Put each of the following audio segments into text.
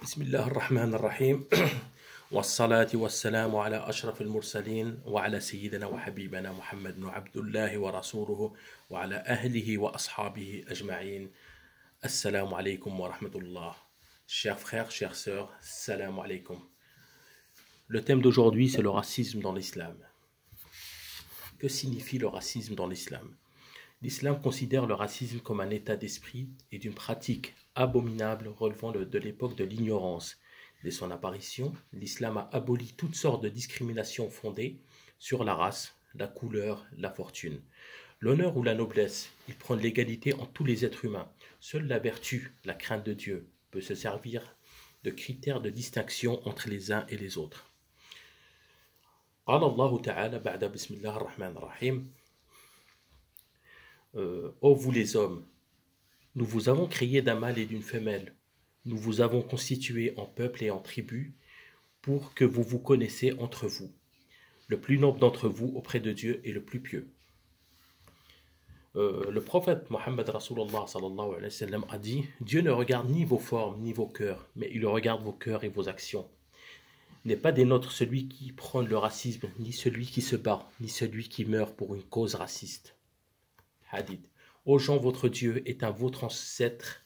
بسم الله الرحمن الرحيم والصلاة والسلام على أشرف المرسلين وعلى سيدنا وحبيبنا محمد بن عبد الله ورسوله وعلى أهله وأصحابه أجمعين. Assalamu alaikum wa rahmatullah. Chers frères, chères sœurs, salam alaikum. Le thème d'aujourd'hui, c'est le racisme dans l'islam. Que signifie le racisme dans l'islam? L'islam considère le racisme comme un état d'esprit et d'une pratique abominable relevant de l'époque de l'ignorance. Dès son apparition, l'islam a aboli toutes sortes de discriminations fondées sur la race, la couleur, la fortune, l'honneur ou la noblesse. Il prône l'égalité en tous les êtres humains. Seule la vertu, la crainte de Dieu, peut se servir de critères de distinction entre les uns et les autres. قال الله تعالى بعد بسم الله الرحمن الرحيم Ô vous les hommes, nous vous avons créé d'un mâle et d'une femelle. Nous vous avons constitués en peuple et en tribus pour que vous vous connaissiez entre vous. Le plus noble d'entre vous auprès de Dieu est le plus pieux. Le prophète Mohammed Rasulullah sallallahu alayhi wa sallam a dit: Dieu ne regarde ni vos formes ni vos cœurs, mais il regarde vos cœurs et vos actions. N'est pas des nôtres celui qui prône le racisme, ni celui qui se bat, ni celui qui meurt pour une cause raciste. Hadith. Ô gens, votre Dieu est un votre ancêtre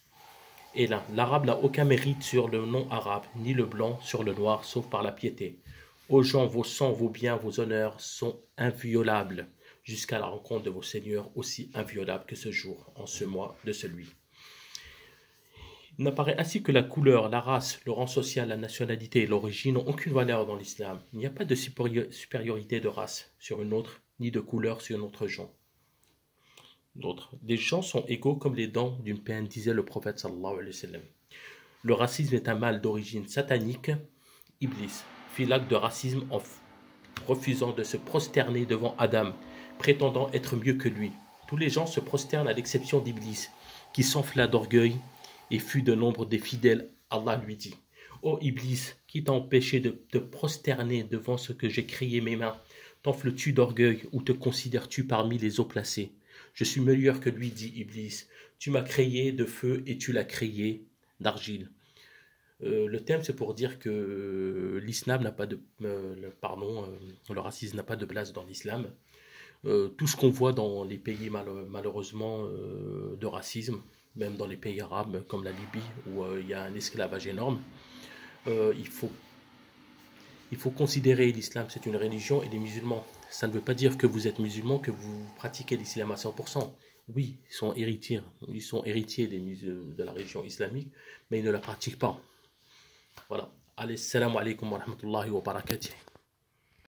et l'un. L'arabe n'a aucun mérite sur le non-arabe, ni le blanc sur le noir, sauf par la piété. Ô gens, vos sangs, vos biens, vos honneurs sont inviolables, jusqu'à la rencontre de vos seigneurs, aussi inviolables que ce jour, en ce mois de celui. Il n'apparaît ainsi que la couleur, la race, le rang social, la nationalité et l'origine n'ont aucune valeur dans l'islam. Il n'y a pas de supériorité de race sur une autre, ni de couleur sur un autre genre. Des gens sont égaux comme les dents d'une peine, disait le prophète sallallahu alayhi wa sallam. Le racisme est un mal d'origine satanique. Iblis fit l'acte de racisme en refusant de se prosterner devant Adam, prétendant être mieux que lui. Tous les gens se prosternent à l'exception d'Iblis, qui s'enfla d'orgueil et fut de nombre des fidèles. Allah lui dit: Ô Iblis, qui t'a empêché de te prosterner devant ce que j'ai créé mes mains? T'enfles-tu d'orgueil ou te considères-tu parmi les haut placés? Je suis meilleur que lui, dit Iblis. Tu m'as créé de feu et tu l'as créé d'argile. Le thème, c'est pour dire que l'islam n'a pas de... le racisme n'a pas de place dans l'islam. Tout ce qu'on voit dans les pays malheureusement de racisme, même dans les pays arabes comme la Libye où il y a un esclavage énorme, il faut considérer l'islam, c'est une religion, et les musulmans. Ça ne veut pas dire que vous êtes musulman, que vous pratiquez l'islam à 100%. Oui, ils sont héritiers de la religion islamique, mais ils ne la pratiquent pas. Voilà. Allez, salam alaikum wa rahmatullahi wa barakatuh.